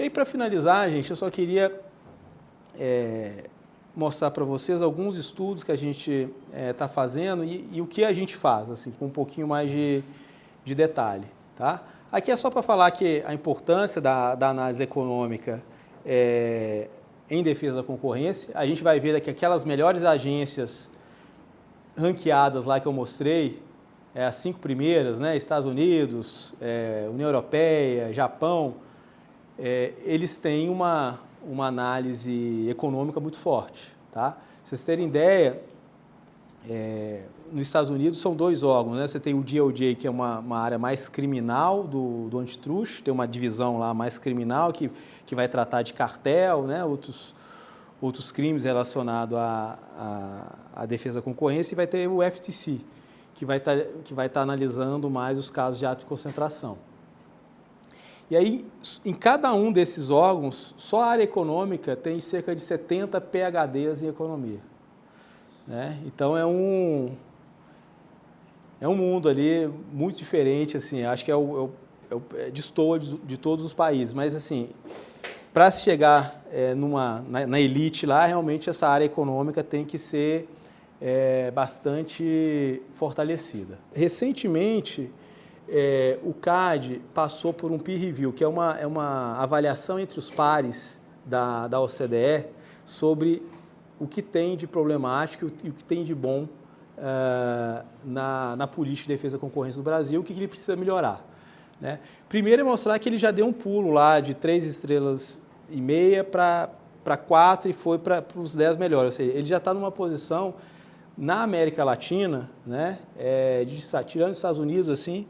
E aí, para finalizar, gente, eu só queria mostrar para vocês alguns estudos que a gente está fazendo e o que a gente faz, assim, com um pouquinho mais de detalhe, tá? Aqui é só para falar que a importância da análise econômica em defesa da concorrência. A gente vai ver que aquelas melhores agências ranqueadas lá que eu mostrei, as 5 primeiras, né, Estados Unidos, União Europeia, Japão, eles têm uma análise econômica muito forte, tá? Pra vocês terem ideia, nos Estados Unidos são 2 órgãos, né? Você tem o DOJ, que é uma área mais criminal do antitruste, tem uma divisão lá mais criminal que vai tratar de cartel, né? Outros crimes relacionados à defesa da concorrência, e vai ter o FTC, que vai estar analisando mais os casos de ato de concentração. E aí, em cada um desses órgãos, só a área econômica tem cerca de 70 PhDs em economia, né? Então, é um mundo ali muito diferente, assim, acho que destoa de todos os países, mas assim, para se chegar na elite lá, realmente essa área econômica tem que ser bastante fortalecida. Recentemente, o CAD passou por um peer review, que é uma avaliação entre os pares da OCDE sobre o que tem de problemático e o que tem de bom na política de defesa da concorrência do Brasil, o que ele precisa melhorar, né? Primeiro é mostrar que ele já deu um pulo lá de 3,5 estrelas para 4 e foi para os 10 melhores. Ou seja, ele já está numa posição na América Latina, né? Tirando os Estados Unidos, assim,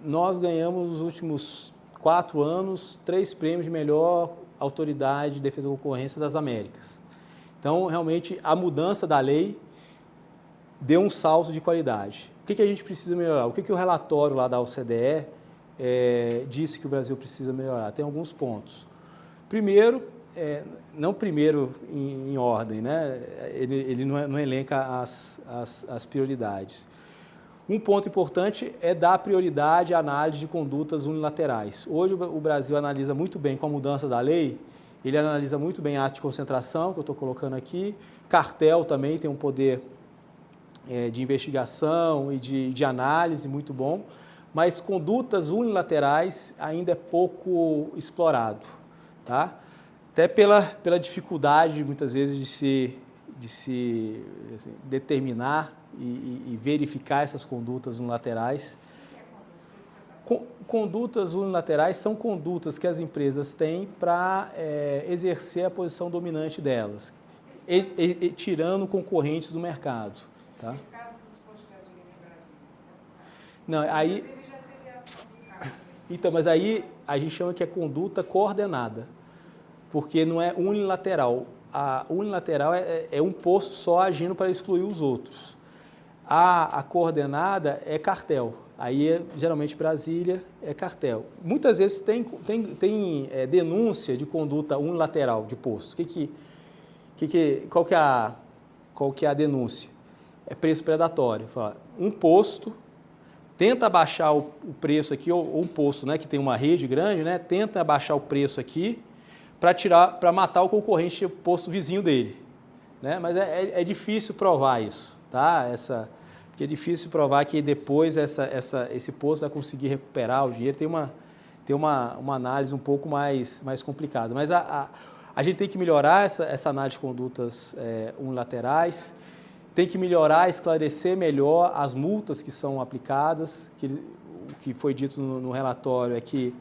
nós ganhamos nos últimos 4 anos 3 prêmios de melhor autoridade de defesa da concorrência das Américas. Então, realmente, a mudança da lei deu um salto de qualidade. O que a gente precisa melhorar? O que o relatório lá da OCDE disse que o Brasil precisa melhorar? Tem alguns pontos. Primeiro, não primeiro em ordem, né? Ele não elenca as prioridades. Um ponto importante é dar prioridade à análise de condutas unilaterais. Hoje o Brasil analisa muito bem, com a mudança da lei, ele analisa muito bem ato de concentração, que eu estou colocando aqui, cartel também tem um poder de investigação e de análise muito bom, mas condutas unilaterais ainda é pouco explorado, tá? Até pela dificuldade, muitas vezes, de se assim, determinar e verificar essas condutas unilaterais. Condutas unilaterais são condutas que as empresas têm para exercer a posição dominante delas, tirando concorrentes do mercado. Tá? Esse caso dos postos de gasolina em Brasília. Não, aí, já teve ação do CAD. então, mas aí a gente chama que é conduta coordenada, porque não é unilateral. A unilateral é um posto só agindo para excluir os outros. A coordenada é cartel. Aí, geralmente, Brasília é cartel. Muitas vezes tem denúncia de conduta unilateral de posto. Qual que é a denúncia? É preço predatório. Fala, um posto tenta abaixar o preço aqui, ou um posto, né, que tem uma rede grande, né, tenta abaixar o preço aqui para matar o concorrente, o posto vizinho dele, né? Mas é difícil provar isso, tá? Porque é difícil provar que depois esse posto vai conseguir recuperar o dinheiro. Tem uma análise um pouco mais complicada. Mas a gente tem que melhorar essa análise de condutas unilaterais, tem que melhorar, esclarecer melhor as multas que são aplicadas. O que foi dito no relatório é que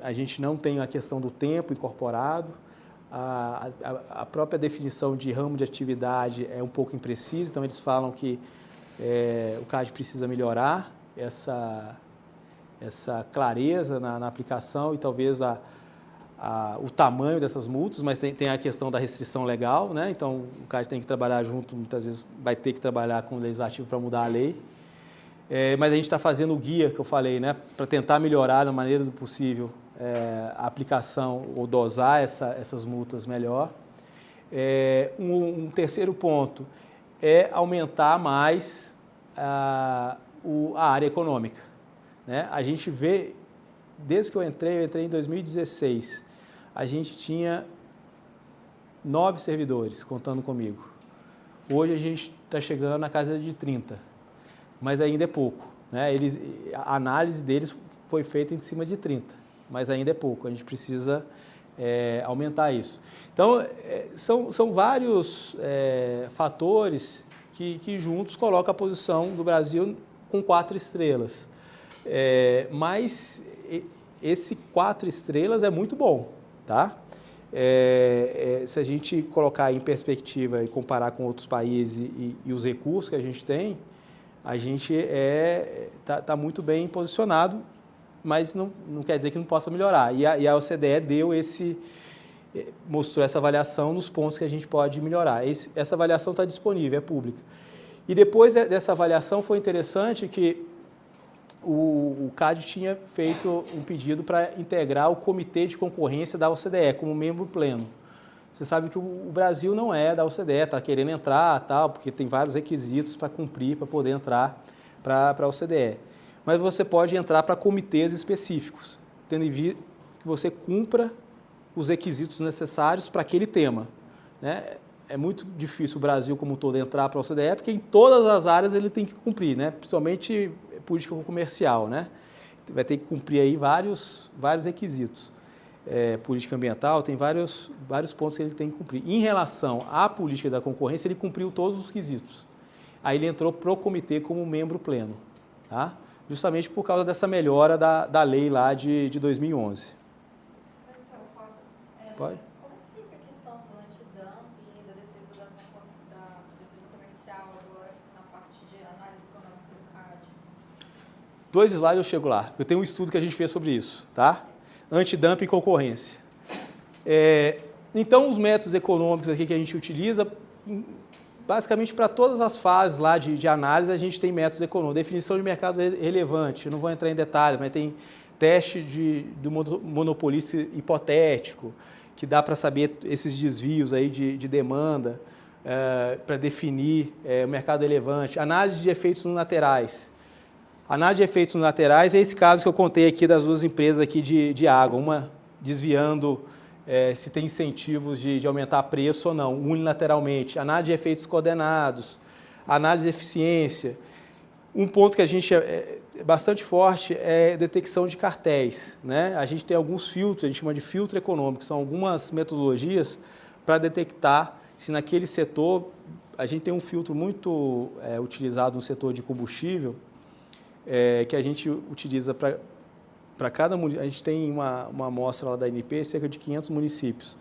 a gente não tem a questão do tempo incorporado, a própria definição de ramo de atividade é um pouco imprecisa, então eles falam que o CAD precisa melhorar essa clareza na aplicação e talvez o tamanho dessas multas, mas tem a questão da restrição legal, né? Então o CAD tem que trabalhar junto, muitas vezes vai ter que trabalhar com o legislativo para mudar a lei. Mas a gente está fazendo o guia que eu falei, né, para tentar melhorar da maneira do possível a aplicação ou dosar essas multas melhor. Um terceiro ponto é aumentar mais a área econômica, né? A gente vê desde que eu entrei em 2016, a gente tinha 9 servidores contando comigo. Hoje a gente está chegando na casa de 30, mas ainda é pouco, né? A análise deles foi feita em cima de 30, mas ainda é pouco, a gente precisa aumentar isso. Então, são vários fatores que juntos colocam a posição do Brasil com 4 estrelas. Mas esse 4 estrelas é muito bom, tá? Se a gente colocar em perspectiva e comparar com outros países e os recursos que a gente tem, a gente tá muito bem posicionado, mas não quer dizer que não possa melhorar. E a OCDE mostrou essa avaliação nos pontos que a gente pode melhorar. Essa avaliação está disponível, é pública. E depois dessa avaliação foi interessante que o CAD tinha feito um pedido para integrar o Comitê de Concorrência da OCDE como membro pleno. Você sabe que o Brasil não é da OCDE, está querendo entrar, tal, porque tem vários requisitos para cumprir, para poder entrar para a OCDE. Mas você pode entrar para comitês específicos, tendo em vista que você cumpra os requisitos necessários para aquele tema, né? É muito difícil o Brasil como um todo entrar para a OCDE, porque em todas as áreas ele tem que cumprir, né? Principalmente política comercial, né? Vai ter que cumprir aí vários requisitos. Política ambiental tem vários pontos que ele tem que cumprir. Em relação à política da concorrência, ele cumpriu todos os requisitos. Aí ele entrou para o comitê como membro pleno, tá? Justamente por causa dessa melhora da lei lá de 2011. Pode? Como fica a questão do antidumping, da defesa comercial agora na parte de análise econômica do CAD? 2 slides eu chego lá. Eu tenho um estudo que a gente fez sobre isso, tá? Antidumping e concorrência. Então, os métodos econômicos aqui que a gente utiliza, basicamente para todas as fases lá de análise, a gente tem métodos econômicos. Definição de mercado relevante, eu não vou entrar em detalhes, mas tem teste do monopolista hipotético, que dá para saber esses desvios aí de demanda, para definir o mercado relevante. Análise de efeitos unilaterais. Análise de efeitos unilaterais é esse caso que eu contei aqui das 2 empresas aqui de água, uma desviando se tem incentivos de aumentar preço ou não, unilateralmente. Análise de efeitos coordenados, análise de eficiência. Um ponto que a gente é bastante forte é detecção de cartéis, né? A gente tem alguns filtros, a gente chama de filtro econômico, são algumas metodologias para detectar se naquele setor, a gente tem um filtro muito utilizado no setor de combustível, que a gente utiliza para cada município. A gente tem uma amostra lá da ANP, cerca de 500 municípios,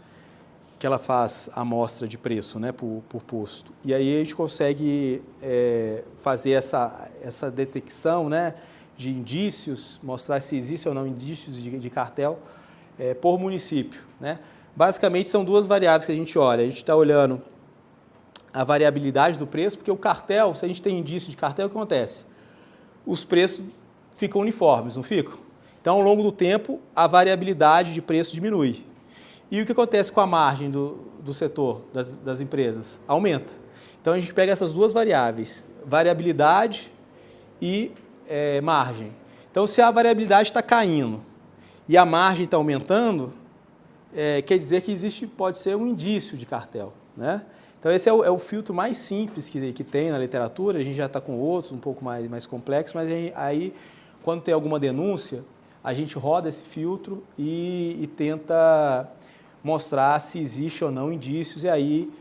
que ela faz a amostra de preço, né, por posto. E aí a gente consegue fazer essa detecção, né, de indícios, mostrar se existe ou não indícios de cartel por município, né? Basicamente são 2 variáveis que a gente olha. A gente está olhando a variabilidade do preço, porque o cartel, se a gente tem indício de cartel, o que acontece? Os preços ficam uniformes, não ficam? Então, ao longo do tempo, a variabilidade de preço diminui. E o que acontece com a margem do setor, das empresas? Aumenta. Então, a gente pega essas 2 variáveis, variabilidade e margem. Então, se a variabilidade está caindo e a margem está aumentando, quer dizer que pode ser um indício de cartel, né? Então, esse é o filtro mais simples que tem na literatura. A gente já está com outros, um pouco mais complexos, mas aí, quando tem alguma denúncia, a gente roda esse filtro e tenta mostrar se existe ou não indícios, e aí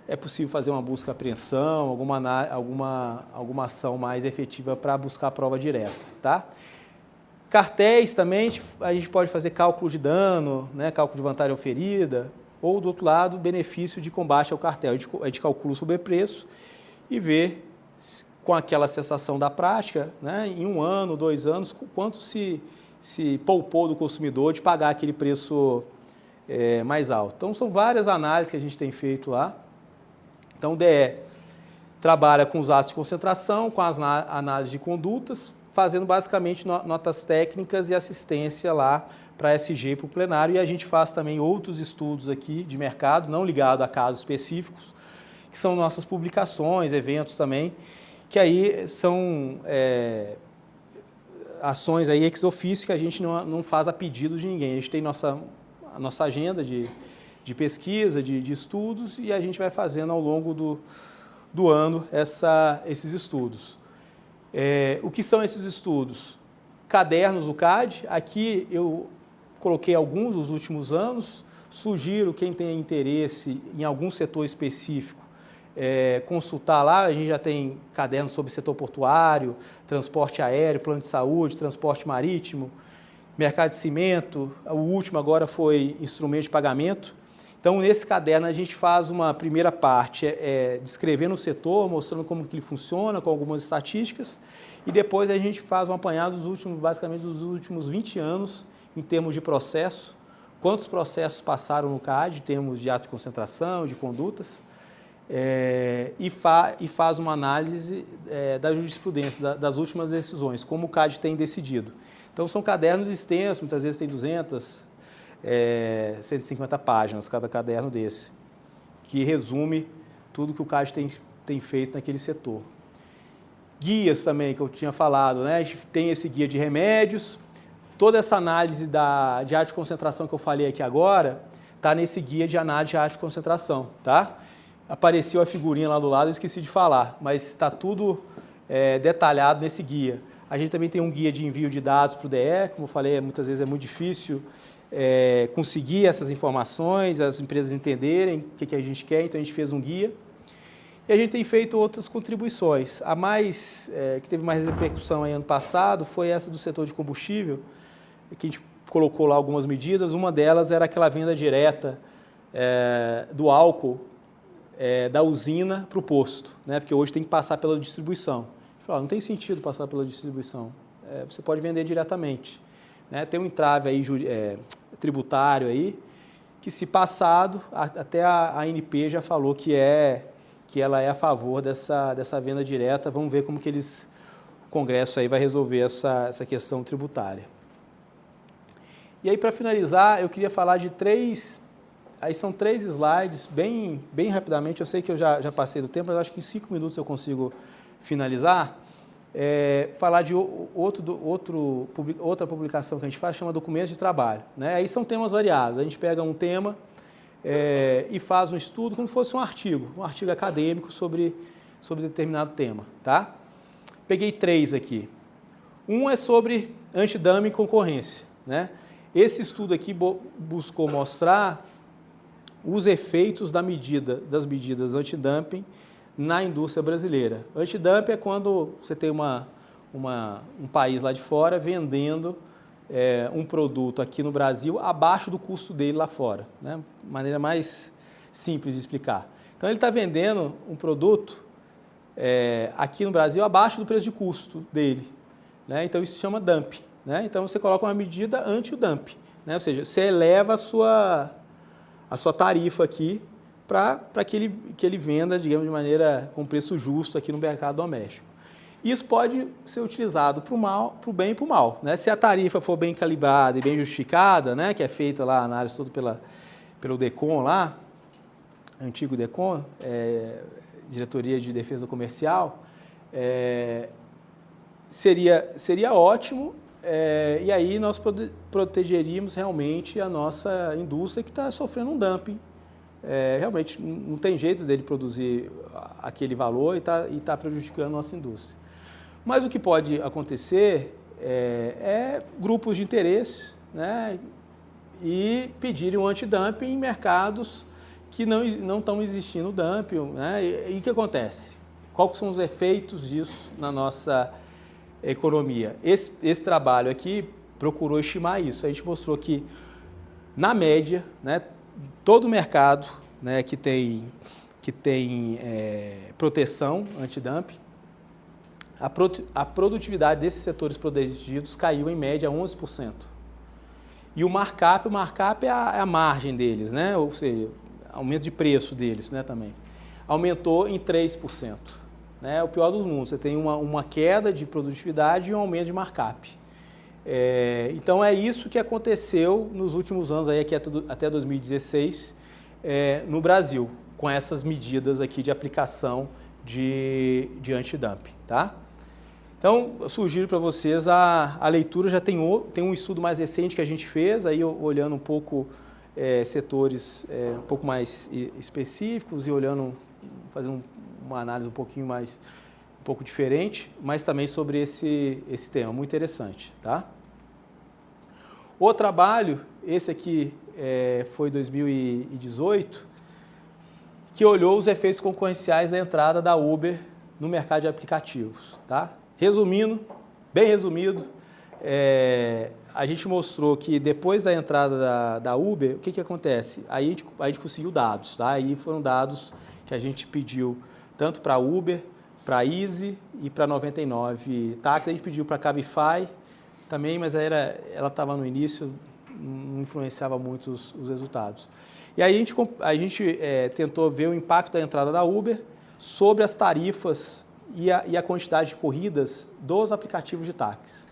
é possível fazer uma busca e apreensão, alguma ação mais efetiva para buscar a prova direta, tá? Cartéis também, a gente pode fazer cálculo de dano, né, cálculo de vantagem oferida, ou, do outro lado, benefício de combate ao cartel. A gente calcula o sobrepreço e vê, com aquela cessação da prática, né, em 1 ano, 2 anos, quanto se poupou do consumidor de pagar aquele preço mais alto. Então, são várias análises que a gente tem feito lá. Então, o DE trabalha com os atos de concentração, com as análises de condutas, fazendo basicamente notas técnicas e assistência lá para SG e para o plenário, e a gente faz também outros estudos aqui de mercado, não ligado a casos específicos, que são nossas publicações, eventos também, que aí são ações aí ex officio que a gente não faz a pedido de ninguém. A gente tem a nossa agenda de pesquisa, de estudos, e a gente vai fazendo ao longo do ano esses estudos. O que são esses estudos? Cadernos do CAD, aqui eu coloquei alguns dos últimos anos, sugiro quem tem interesse em algum setor específico, consultar lá, a gente já tem cadernos sobre setor portuário, transporte aéreo, plano de saúde, transporte marítimo, mercado de cimento, o último agora foi instrumento de pagamento. Então, nesse caderno, a gente faz uma primeira parte, descrevendo o setor, mostrando como que ele funciona, com algumas estatísticas, e depois a gente faz um apanhado basicamente dos últimos 20 anos, em termos de processo, quantos processos passaram no CAD, em termos de ato de concentração, de condutas, e faz uma análise da jurisprudência, das últimas decisões, como o CAD tem decidido. Então, são cadernos extensos, muitas vezes tem 200, 150 páginas, cada caderno desse, que resume tudo que o CAD tem feito naquele setor. Guias também, que eu tinha falado, né? A gente tem esse guia de remédios, toda essa análise de arte de concentração que eu falei aqui agora, está nesse guia de análise de arte de concentração, tá? Apareceu a figurinha lá do lado, eu esqueci de falar, mas está tudo detalhado nesse guia. A gente também tem um guia de envio de dados para o DE, como eu falei, muitas vezes é muito difícil conseguir essas informações, as empresas entenderem o que a gente quer, então a gente fez um guia. E a gente tem feito outras contribuições. A que teve mais repercussão aí ano passado foi essa do setor de combustível, que a gente colocou lá algumas medidas. Uma delas era aquela venda direta do álcool da usina para o posto, né? Porque hoje tem que passar pela distribuição. Não tem sentido passar pela distribuição, você pode vender diretamente, né? Tem um entrave aí, tributário aí, que se passado, até a ANP já falou que ela é a favor dessa venda direta. Vamos ver como que o Congresso aí vai resolver essa questão tributária. E aí, para finalizar, eu queria falar de aí são 3 slides, bem rapidamente. Eu sei que eu já passei do tempo, mas acho que em 5 minutos eu consigo finalizar. Falar de outra publicação que a gente faz, chama Documentos de Trabalho, né? Aí são temas variados. A gente pega um tema e faz um estudo como se fosse um artigo acadêmico sobre determinado tema, tá? Peguei 3 aqui. Um é sobre antidumping e concorrência, né? Esse estudo aqui buscou mostrar os efeitos das medidas antidumping na indústria brasileira. Antidumping é quando você tem um país lá de fora vendendo um produto aqui no Brasil abaixo do custo dele lá fora, né? Maneira mais simples de explicar. Então, ele está vendendo um produto aqui no Brasil abaixo do preço de custo dele, né? Então, isso se chama dumping, né? Então, você coloca uma medida anti-dumping, né? Ou seja, você eleva a sua tarifa aqui para que ele venda, digamos, de maneira com preço justo aqui no mercado doméstico. Isso pode ser utilizado para o bem e para o mal, né? Se a tarifa for bem calibrada e bem justificada, né, que é feita lá a análise toda pelo DECOM lá, antigo DECOM, Diretoria de Defesa Comercial, seria ótimo, e aí nós protegeríamos realmente a nossa indústria que está sofrendo um dumping. Realmente não tem jeito dele produzir aquele valor e tá prejudicando a nossa indústria. Mas o que pode acontecer grupos de interesse, né, e pedirem um antidumping em mercados que não estão existindo dumping, né? E o que acontece? Quais são os efeitos disso na nossa economia? Esse trabalho aqui procurou estimar isso. A gente mostrou que, na média, né, todo mercado, né, que tem proteção antidumping, a produtividade desses setores protegidos caiu em média 11%. E o markup é a margem deles, né? Ou seja, aumento de preço deles, né, também. Aumentou em 3%. Né? O pior dos mundos, você tem uma queda de produtividade e um aumento de markup. Então, é isso que aconteceu nos últimos anos, aí, aqui até 2016, no Brasil, com essas medidas aqui de aplicação de antidumping, tá? Então, eu sugiro para vocês a leitura, já tem um estudo mais recente que a gente fez, aí olhando um pouco setores um pouco mais específicos e fazendo uma análise um pouco diferente, mas também sobre esse tema, muito interessante, tá? O trabalho, esse aqui foi 2018, que olhou os efeitos concorrenciais da entrada da Uber no mercado de aplicativos, tá? Resumindo, bem resumido, a gente mostrou que depois da entrada da Uber, o que acontece? Aí a gente conseguiu dados, tá? Aí foram dados que a gente pediu tanto para Uber, para Easy e para 99 táxis. A gente pediu para Cabify também, mas ela estava no início, não influenciava muito os resultados. E aí a gente tentou ver o impacto da entrada da Uber sobre as tarifas e a quantidade de corridas dos aplicativos de táxi.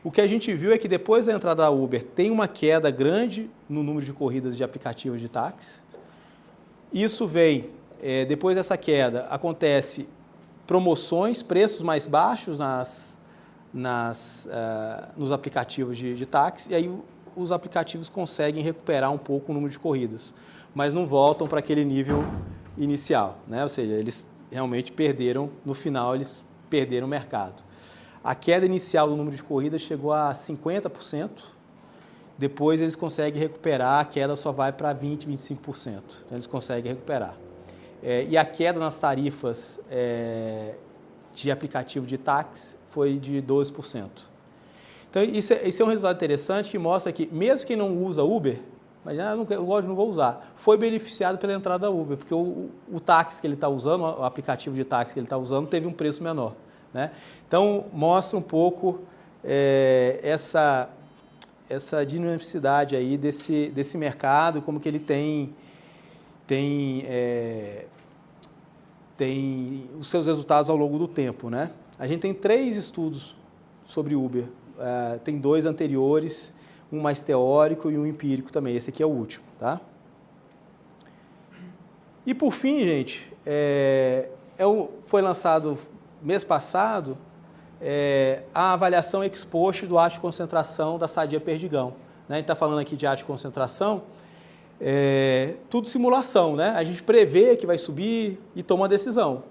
O que a gente viu é que depois da entrada da Uber tem uma queda grande no número de corridas de aplicativos de táxi. Isso vem, depois dessa queda, acontece promoções, preços mais baixos nos aplicativos de táxi, e aí os aplicativos conseguem recuperar um pouco o número de corridas, mas não voltam para aquele nível inicial, né? Ou seja, eles realmente perderam, no final eles perderam o mercado. A queda inicial do número de corridas chegou a 50%, depois eles conseguem recuperar, a queda só vai para 20%, 25%, então eles conseguem recuperar. E a queda nas tarifas de aplicativo de táxi foi de 12%. Então, isso é um resultado interessante que mostra que, mesmo quem não usa Uber, mas não vou usar, foi beneficiado pela entrada da Uber, porque o táxi que ele está usando, o aplicativo de táxi que ele está usando, teve um preço menor, né? Então, mostra um pouco essa dinamicidade aí desse mercado, como que ele tem os seus resultados ao longo do tempo, né? A gente tem 3 estudos sobre Uber, tem 2 anteriores, um mais teórico e um empírico também, esse aqui é o último, tá? E por fim, gente, foi lançado mês passado a avaliação ex post do ato de concentração da Sadia Perdigão, né? A gente está falando aqui de ato de concentração, tudo simulação, né? A gente prevê que vai subir e toma uma decisão.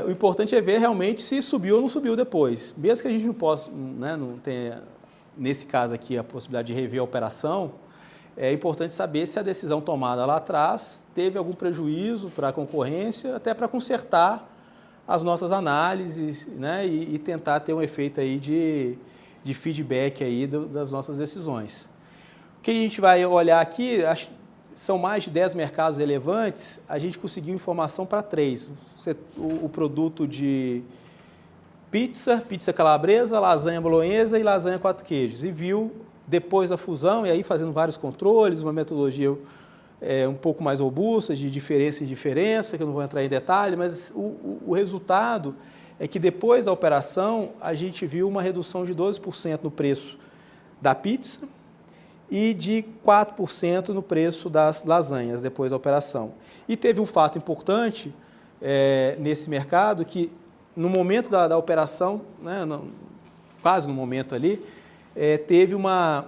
O importante é ver realmente se subiu ou não subiu depois. Mesmo que a gente não possa, né, não tenha, nesse caso aqui, a possibilidade de rever a operação, é importante saber se a decisão tomada lá atrás teve algum prejuízo para a concorrência, até para consertar as nossas análises, né, e tentar ter um efeito aí de feedback aí das nossas decisões. O que a gente vai olhar aqui, são mais de 10 mercados relevantes, a gente conseguiu informação para 3. O produto de pizza calabresa, lasanha bolonhesa e lasanha 4 queijos. E viu, depois da fusão, e aí fazendo vários controles, uma metodologia um pouco mais robusta, de diferença em diferença, que eu não vou entrar em detalhe, mas o resultado é que depois da operação, a gente viu uma redução de 12% no preço da pizza, e de 4% no preço das lasanhas depois da operação. E teve um fato importante nesse mercado que no momento da operação, né, quase no momento ali, teve a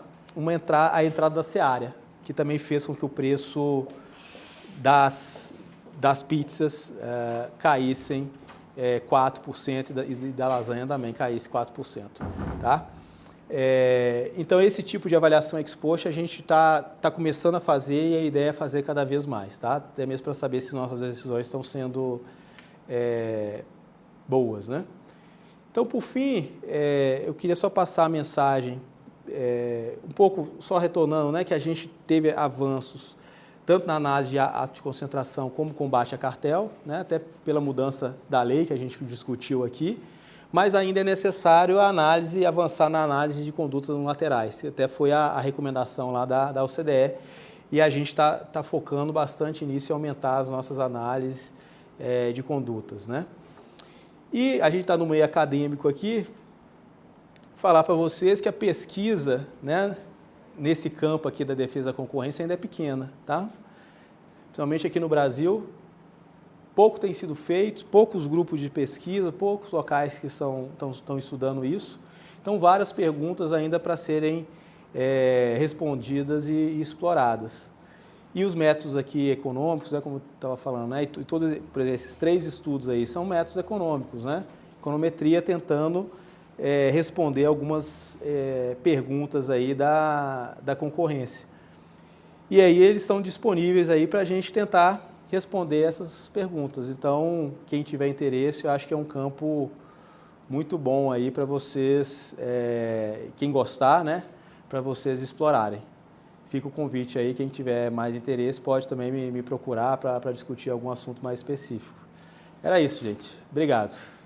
entrada da Seara, que também fez com que o preço das pizzas caíssem 4% e da lasanha também caísse 4%. Tá? Então, esse tipo de avaliação ex post a gente está começando a fazer e a ideia é fazer cada vez mais, tá? Até mesmo para saber se nossas decisões estão sendo boas, né? Então, por fim, eu queria só passar a mensagem, um pouco só retornando, né, que a gente teve avanços tanto na análise de ato de concentração como combate a cartel, né, até pela mudança da lei que a gente discutiu aqui, mas ainda é necessário a análise, avançar na análise de condutas unilaterais. Até foi a recomendação lá da OCDE e a gente está focando bastante nisso e aumentar as nossas análises de condutas, né? E a gente está no meio acadêmico aqui, falar para vocês que a pesquisa, né, nesse campo aqui da defesa da concorrência ainda é pequena, tá? Principalmente aqui no Brasil, pouco tem sido feito, poucos grupos de pesquisa, poucos locais que estão estudando isso. Então, várias perguntas ainda para serem respondidas e exploradas. E os métodos aqui econômicos, como eu estava falando, né? E todos, por exemplo, esses 3 estudos aí são métodos econômicos, né? Econometria tentando responder algumas perguntas aí da concorrência. E aí eles estão disponíveis aí para a gente tentar responder essas perguntas. Então, quem tiver interesse, eu acho que é um campo muito bom aí para vocês, quem gostar, né, para vocês explorarem. Fica o convite aí, quem tiver mais interesse pode também me procurar para discutir algum assunto mais específico. Era isso, gente. Obrigado.